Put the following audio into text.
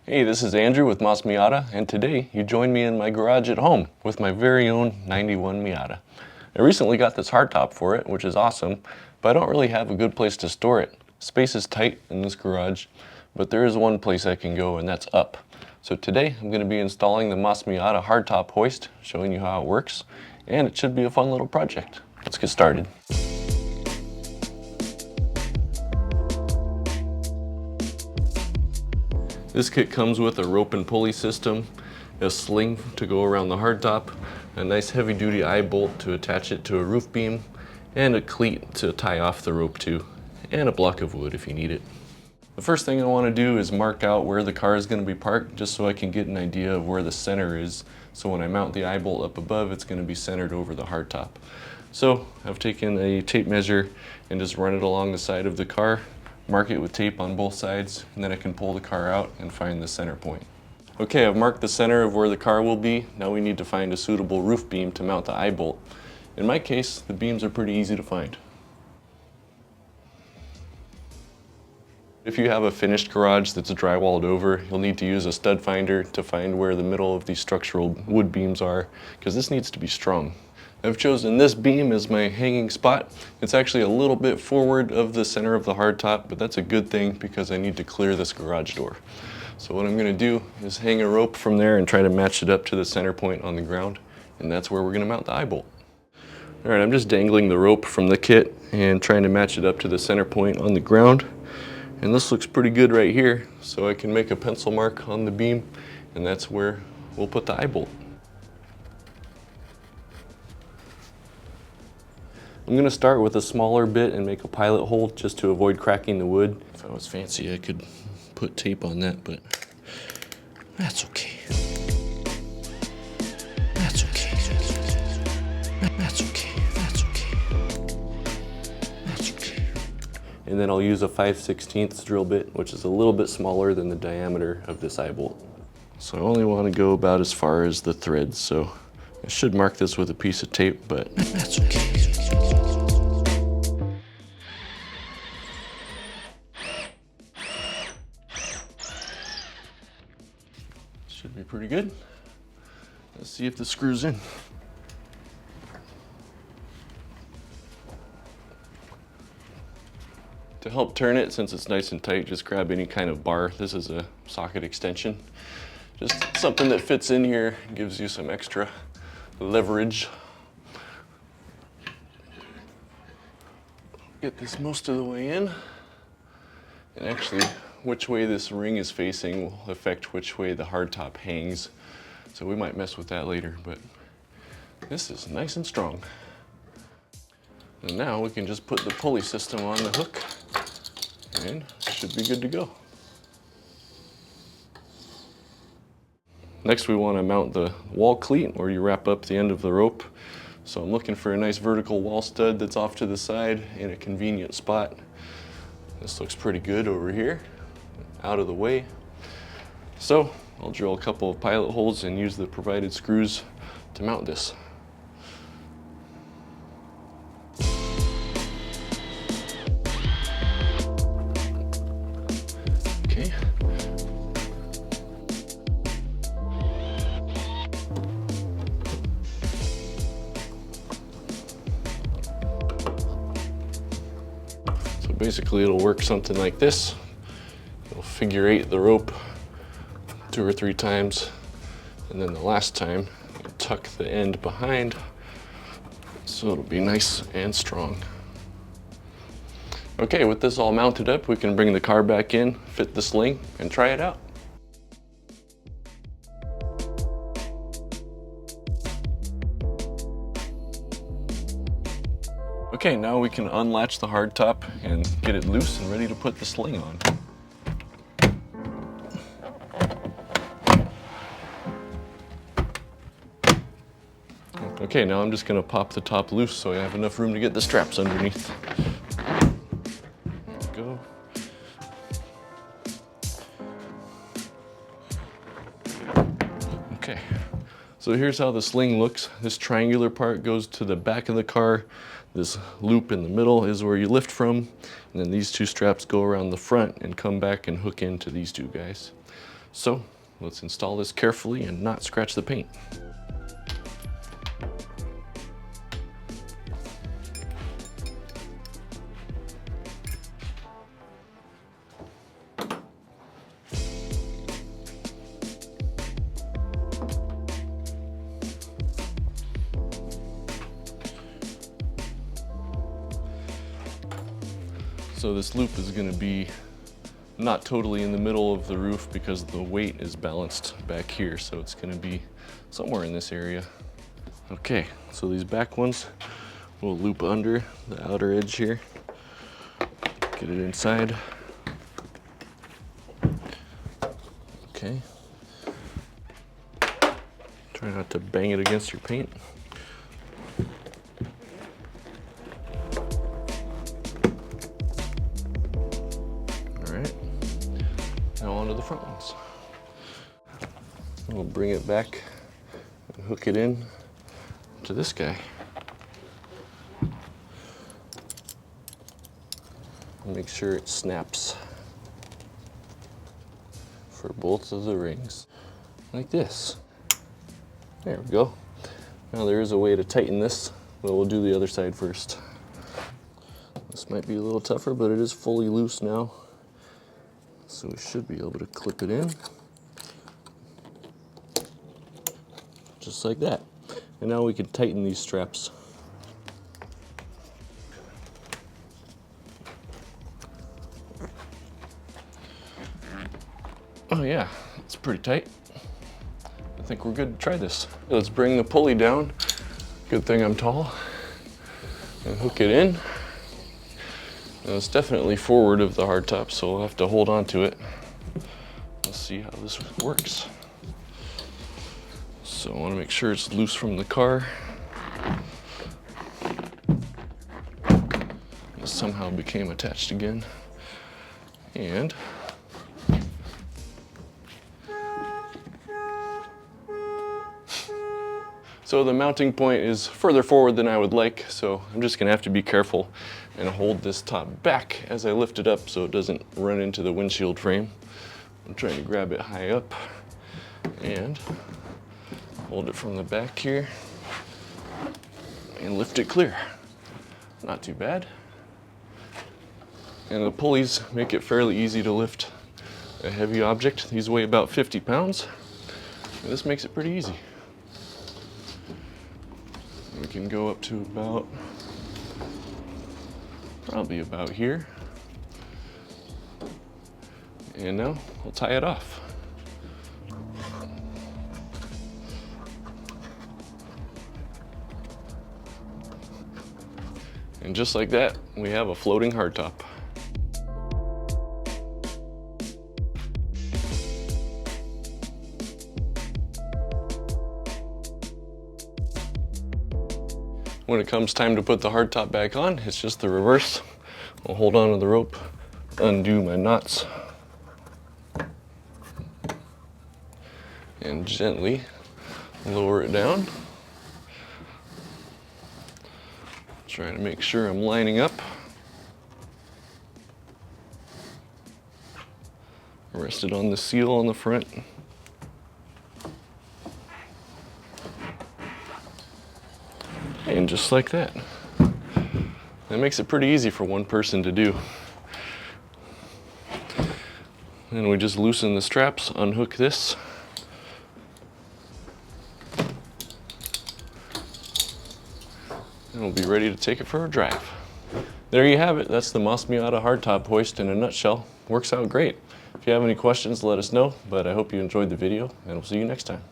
Hey, this is Andrew with Moss Miata, and today you join me in my garage at home with my very own 91 Miata. I recently got this hardtop for it, which is awesome, but I don't really have a good place to store it. Space is tight in this garage, but there is one place I can go, and that's up. So today I'm going to be installing the Moss Miata Hardtop Hoist, showing you how it works, and it should be a fun little project. Let's get started. This kit comes with a rope and pulley system, a sling to go around the hardtop, a nice heavy-duty eye bolt to attach it to a roof beam, and a cleat to tie off the rope to, and a block of wood if you need it. The first thing I want to do is mark out where the car is going to be parked, just so I can get an idea of where the center is. So when I mount the eye bolt up above, it's going to be centered over the hardtop. So I've taken a tape measure and just run it along the side of the car, mark it with tape on both sides, and then I can pull the car out and find the center point. Okay, I've marked the center of where the car will be. Now we need to find a suitable roof beam to mount the eye bolt. In my case, the beams are pretty easy to find. If you have a finished garage that's drywalled over, you'll need to use a stud finder to find where the middle of these structural wood beams are, because this needs to be strong. I've chosen this beam as my hanging spot. It's actually a little bit forward of the center of the hardtop, but that's a good thing because I need to clear this garage door. So what I'm going to do is hang a rope from there and try to match it up to the center point on the ground, and that's where we're going to mount the eye bolt. Alright, I'm just dangling the rope from the kit and trying to match it up to the center point on the ground. And this looks pretty good right here, so I can make a pencil mark on the beam, and that's where we'll put the eye bolt. I'm going to start with a smaller bit and make a pilot hole just to avoid cracking the wood. If I was fancy, I could put tape on that, but that's okay. That's okay. That's okay. That's okay. That's okay. And then I'll use a 5/16 drill bit, which is a little bit smaller than the diameter of this eye bolt. So I only want to go about as far as the thread, so I should mark this with a piece of tape, but that's okay. Should be pretty good. Let's see if this screws in. To help turn it, since it's nice and tight, just grab any kind of bar. This is a socket extension. Just something that fits in here, gives you some extra leverage. Get this most of the way in. And actually, which way this ring is facing will affect which way the hardtop hangs. So we might mess with that later, but this is nice and strong. And now we can just put the pulley system on the hook and should be good to go. Next we want to mount the wall cleat, where you wrap up the end of the rope. So I'm looking for a nice vertical wall stud that's off to the side in a convenient spot. This looks pretty good over here, out of the way. So I'll drill a couple of pilot holes and use the provided screws to mount this. Okay. So basically it'll work something like this. You'll figure eight the rope 2 or 3 times, and then the last time you tuck the end behind so it'll be nice and strong. Okay, with this all mounted up, we can bring the car back in, fit the sling, and try it out. Okay, now we can unlatch the hardtop and get it loose and ready to put the sling on. Okay, now I'm just going to pop the top loose so I have enough room to get the straps underneath. Go. Okay, so here's how the sling looks. This triangular part goes to the back of the car. This loop in the middle is where you lift from, and then these two straps go around the front and come back and hook into these two guys. So let's install this carefully and not scratch the paint. So this loop is going to be not totally in the middle of the roof because the weight is balanced back here, so it's going to be somewhere in this area. Okay, so these back ones will loop under the outer edge here. Get it inside. Okay. Try not to bang it against your paint. Now onto the front ones. We'll bring it back and hook it in to this guy. Make sure it snaps for both of the rings, like this. There we go. Now there is a way to tighten this, but we'll do the other side first. This might be a little tougher, but it is fully loose now. So we should be able to clip it in, just like that. And now we can tighten these straps. Oh yeah, it's pretty tight. I think we're good to try this. Let's bring the pulley down. Good thing I'm tall. And hook it in. Now it's definitely forward of the hardtop, so we'll have to hold on to it. Let's see how this works. So I want to make sure it's loose from the car. It somehow became attached again. And so the mounting point is further forward than I would like, so I'm just gonna have to be careful and hold this top back as I lift it up so it doesn't run into the windshield frame. I'm trying to grab it high up and hold it from the back here and lift it clear. Not too bad. And the pulleys make it fairly easy to lift a heavy object. These weigh about 50 pounds. And this makes it pretty easy. We can go up to probably about here. And now we'll tie it off. And just like that, we have a floating hardtop. When it comes time to put the hardtop back on, it's just the reverse. I'll hold on to the rope, undo my knots, and gently lower it down. Trying to make sure I'm lining up. Rest it on the seal on the front. And just like that. That makes it pretty easy for one person to do. And we just loosen the straps, unhook this. And we'll be ready to take it for a drive. There you have it. That's the Moss Miata Hardtop Hoist in a nutshell. Works out great. If you have any questions, let us know, but I hope you enjoyed the video, and we'll see you next time.